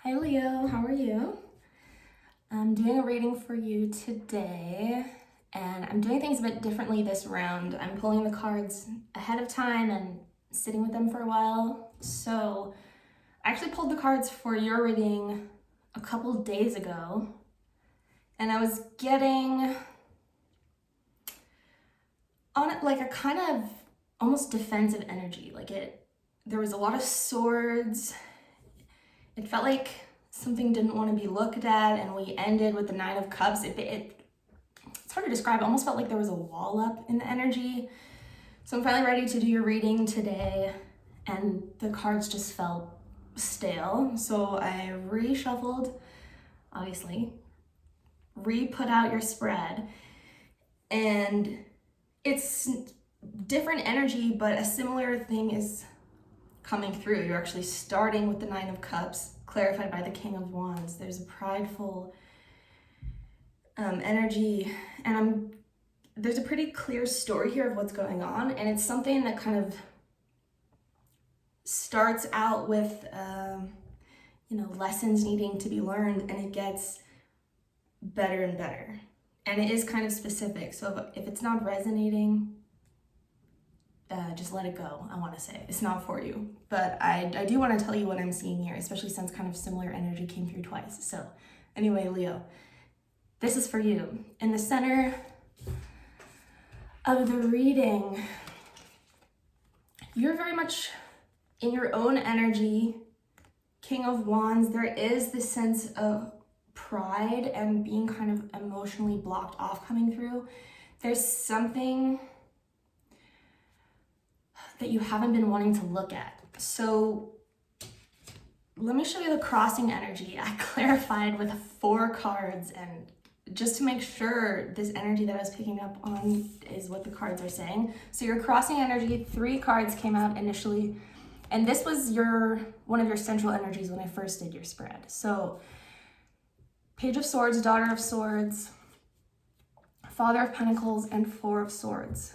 Hi Leo, how are you? I'm doing a reading for you today, and I'm doing things a bit differently this round. I'm pulling the cards ahead of time and sitting with them for a while. So I actually pulled the cards for your reading a couple days ago, and I was getting on it like a kind of almost defensive energy. There was a lot of swords. It felt like something didn't want to be looked at, and we ended with the Nine of Cups. It's hard to describe. It almost felt like there was a wall up in the energy. So I'm finally ready to do your reading today, and the cards just felt stale. So I reshuffled, obviously, re-put out your spread, and it's different energy, but a similar thing is coming through. You're actually starting with the Nine of Cups, clarified by the King of Wands. There's a prideful energy, and there's a pretty clear story here of what's going on, and it's something that kind of starts out with lessons needing to be learned, and it gets better and better, and it is kind of specific. So if it's not resonating, just let it go. I want to say it's not for you, but I do want to tell you what I'm seeing here, especially since kind of similar energy came through twice. So anyway, Leo, this is for you. In the center of the reading, you're very much in your own energy. King of Wands, there is this sense of pride and being kind of emotionally blocked off coming through. There's something that you haven't been wanting to look at. So let me show you the crossing energy. I clarified with 4 cards, and just to make sure this energy that I was picking up on is what the cards are saying. So your crossing energy, 3 cards came out initially, and this was one of your central energies when I first did your spread. So Page of Swords, Daughter of Swords, Father of Pentacles, and 4 of Swords.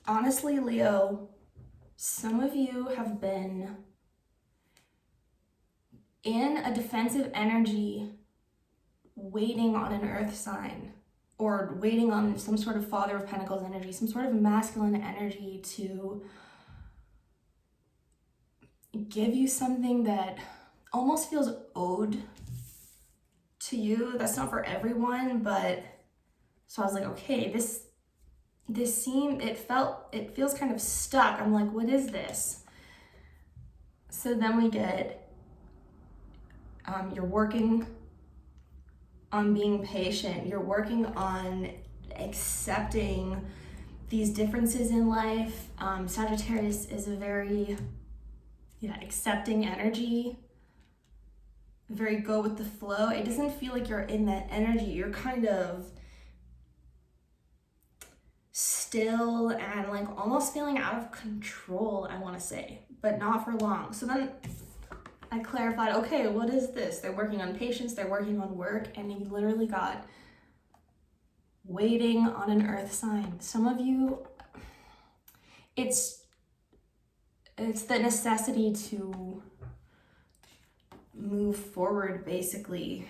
Honestly, Leo, some of you have been in a defensive energy waiting on an earth sign, or waiting on some sort of Father of Pentacles energy, some sort of masculine energy to give you something that almost feels owed to you. That's not for everyone, but so I was like, okay, this it feels kind of stuck. I'm like, what is this? So then we get, you're working on being patient. You're working on accepting these differences in life. Sagittarius is a very, accepting energy, very go with the flow. It doesn't feel like you're in that energy. You're kind of still and like almost feeling out of control, I want to say, but not for long. So then I clarified, okay, what is this? They're working on patience, they're working on work, and you literally got waiting on an earth sign. Some of you, it's the necessity to move forward, basically.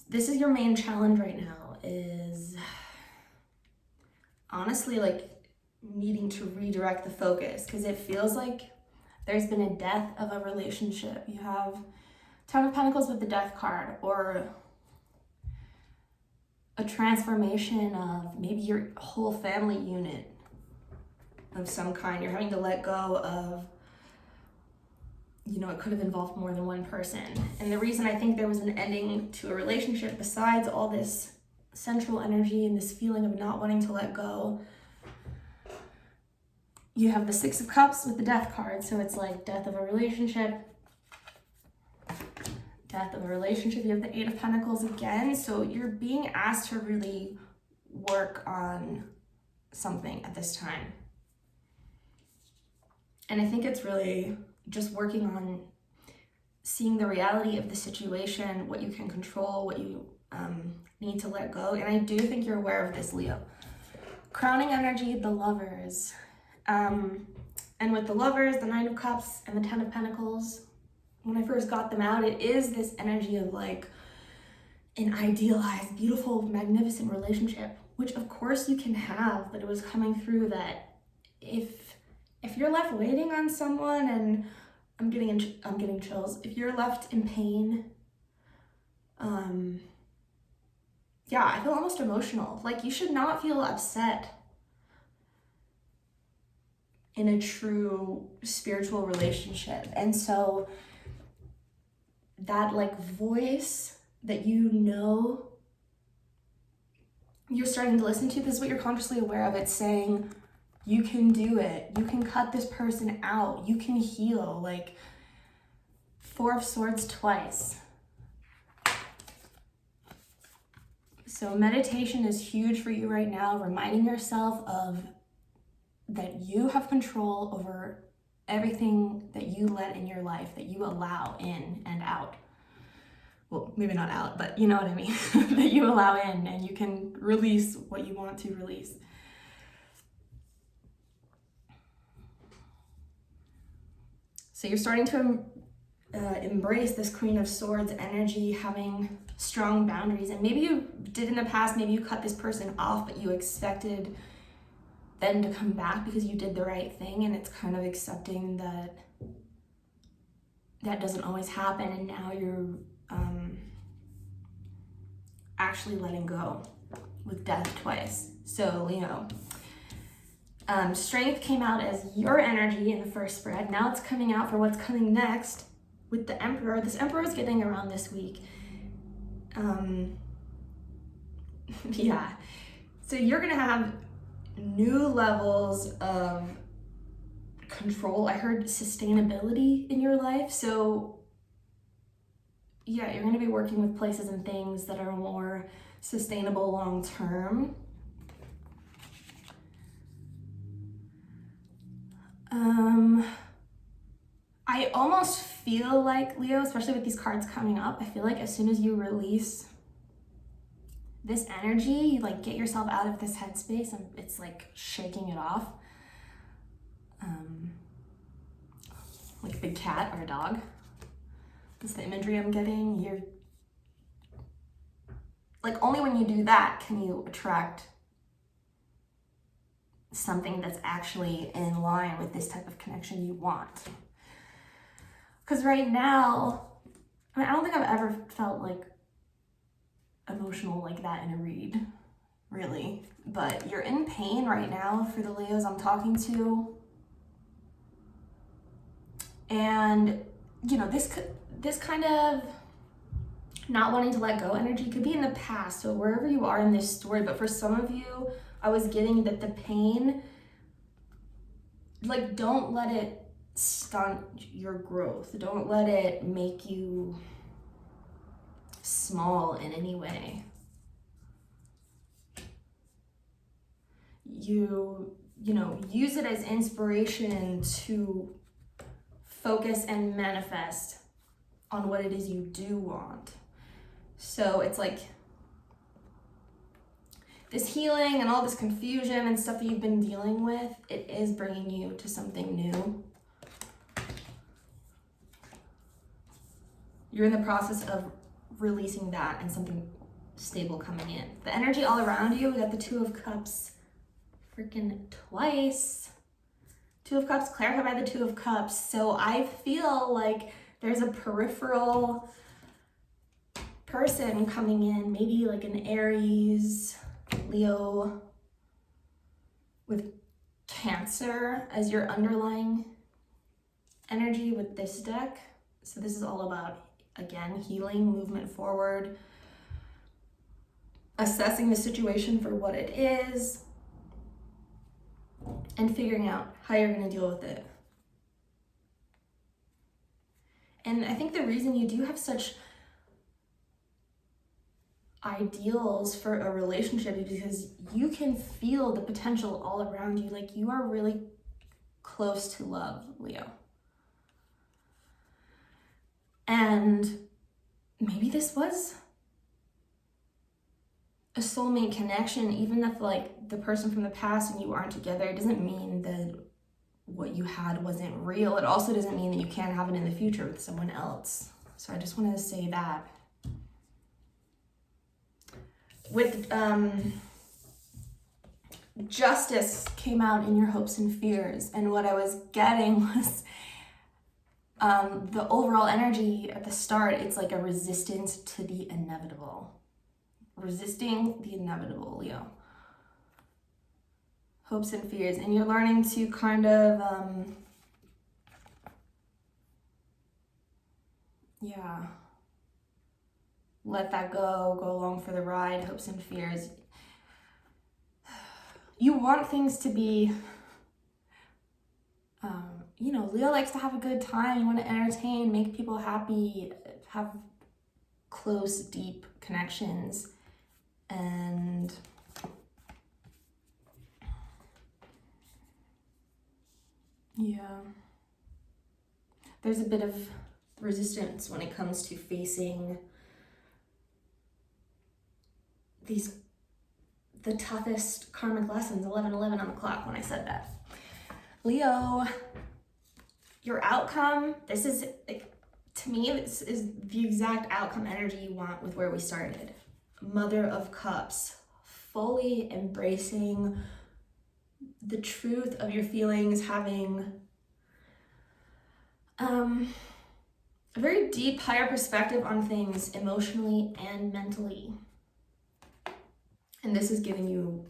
This is your main challenge right now, is honestly like needing to redirect the focus, because it feels like there's been a death of a relationship. You have Ten of Pentacles with the Death card, or a transformation of maybe your whole family unit of some kind. You're having to let go of, it could have involved more than one person. And the reason I think there was an ending to a relationship, besides all this central energy and this feeling of not wanting to let go, you have the Six of Cups with the Death card. So it's like death of a relationship, death of a relationship. You have the Eight of Pentacles again. So you're being asked to really work on something at this time. And I think it's really just working on seeing the reality of the situation, what you can control, what you need to let go. And I do think you're aware of this, Leo. Crowning energy, the Lovers. And with the Lovers, the Nine of Cups, and the Ten of Pentacles, when I first got them out, it is this energy of like an idealized, beautiful, magnificent relationship, which of course you can have, but it was coming through that if you're left waiting on someone, and I'm getting chills, if you're left in pain, yeah, I feel almost emotional. Like, you should not feel upset in a true spiritual relationship. And so that like voice that you know you're starting to listen to, this is what you're consciously aware of. It's saying, you can do it. You can cut this person out. You can heal. Like, Four of Swords twice. So meditation is huge for you right now, reminding yourself of that you have control over everything that you let in your life, that you allow in and out. Well, maybe not out, but you know what I mean, that you allow in, and you can release what you want to release. So you're starting to embrace this Queen of Swords energy, having strong boundaries. And maybe you did in the past, maybe you cut this person off, but you expected them to come back because you did the right thing, and it's kind of accepting that that doesn't always happen, and now you're actually letting go with Death twice. So Leo, Strength came out as your energy in the first spread. Now it's coming out for what's coming next with the Emperor. This Emperor is getting around this week. Yeah. So you're gonna have new levels of control. I heard sustainability in your life. So yeah, you're gonna be working with places and things that are more sustainable long term. I almost feel like, Leo, especially with these cards coming up, I feel like as soon as you release this energy, you like get yourself out of this headspace, and it's like shaking it off. Like a big cat or a dog. That's the imagery I'm getting. You're like, only when you do that can you attract something that's actually in line with this type of connection you want. Because right now, I mean, I don't think I've ever felt like emotional like that in a read, really. But you're in pain right now for the Leos I'm talking to. And, you know, this kind of not wanting to let go energy could be in the past, so wherever you are in this story. But for some of you, I was getting that the pain, like, don't let it stunt your growth. Don't let it make you small in any way. You know, use it as inspiration to focus and manifest on what it is you do want. So it's like this healing and all this confusion and stuff that you've been dealing with, it is bringing you to something new. You're in the process of releasing that and something stable coming in. The energy all around you, we got the Two of Cups freaking twice. Two of Cups clarified by the Two of Cups. So I feel like there's a peripheral person coming in, maybe like an Aries, Leo, with Cancer as your underlying energy with this deck. So this is all about, again, healing, movement forward, assessing the situation for what it is, and figuring out how you're going to deal with it. And I think the reason you do have such ideals for a relationship is because you can feel the potential all around you. Like, you are really close to love, Leo. And maybe this was a soulmate connection, even if like the person from the past and you aren't together, it doesn't mean that what what you had wasn't real, it also doesn't mean that you can't have it in the future with someone else. So I just wanted to say that. With justice came out in your hopes and fears, and what I was getting was the overall energy at the start. It's like a resistance to the inevitable. Resisting the inevitable, Leo. Hopes and fears, and you're learning to kind of let that go along for the ride. Hopes and fears. You want things to be Leo likes to have a good time. You want to entertain, make people happy, have close, deep connections. And there's a bit of resistance when it comes to facing the toughest karmic lessons. 11:11 on the clock when I said that. Leo, your outcome, this is, to me, this is the exact outcome energy you want with where we started. Mother of Cups, fully embracing the truth of your feelings, having a very deep, higher perspective on things emotionally and mentally. And this is giving you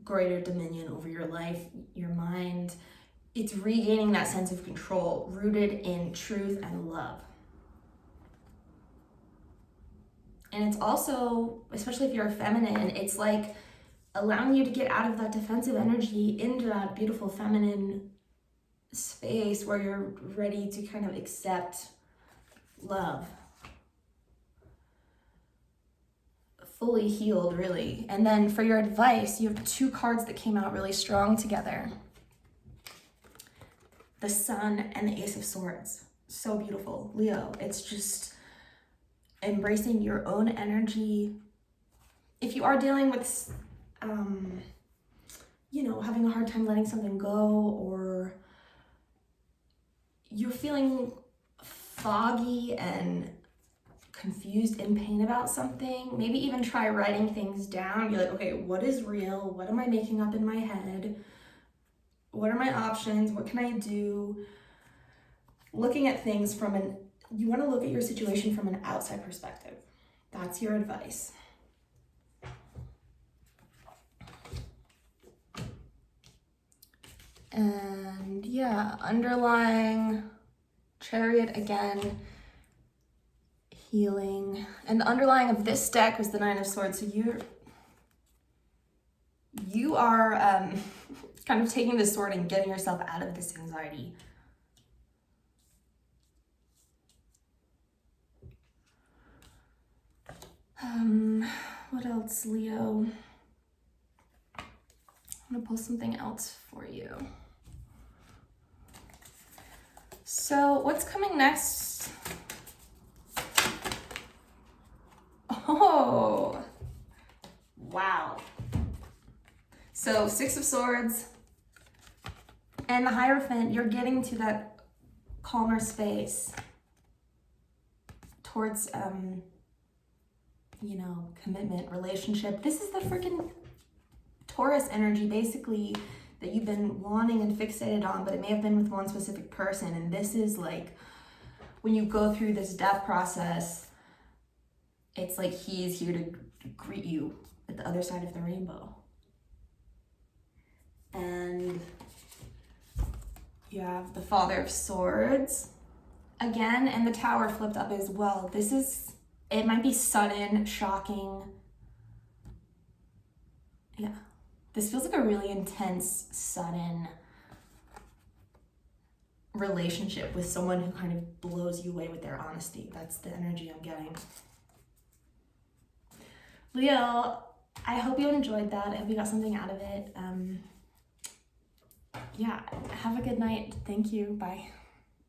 greater dominion over your life, your mind. It's regaining that sense of control, rooted in truth and love. And it's also, especially if you're a feminine, it's like allowing you to get out of that defensive energy into that beautiful feminine space where you're ready to kind of accept love. Fully healed, really. And then for your advice, you have two cards that came out really strong together. The Sun and the Ace of Swords. So beautiful. Leo, it's just embracing your own energy. If you are dealing with, having a hard time letting something go, or you're feeling foggy and confused, in pain about something, maybe even try writing things down. Be like, okay, what is real? What am I making up in my head? What are my options? What can I do? Looking at things you want to look at your situation from an outside perspective. That's your advice. And underlying Chariot again, healing. And the underlying of this deck was the Nine of Swords. So you are kind of taking this sword and getting yourself out of this anxiety. What else, Leo? I'm gonna pull something else for you. So what's coming next? Oh, wow. So Six of Swords and the Hierophant, you're getting to that calmer space towards, commitment, relationship. This is the freaking Taurus energy, basically, that you've been wanting and fixated on, but it may have been with one specific person. And this is like, when you go through this death process, it's like he's here to greet you at the other side of the rainbow. And you have the Father of Swords again, and the Tower flipped up as well. It might be sudden, shocking. Yeah. This feels like a really intense, sudden relationship with someone who kind of blows you away with their honesty. That's the energy I'm getting. Leo, I hope you enjoyed that. I hope you got something out of it. Have a good night. Thank you. Bye.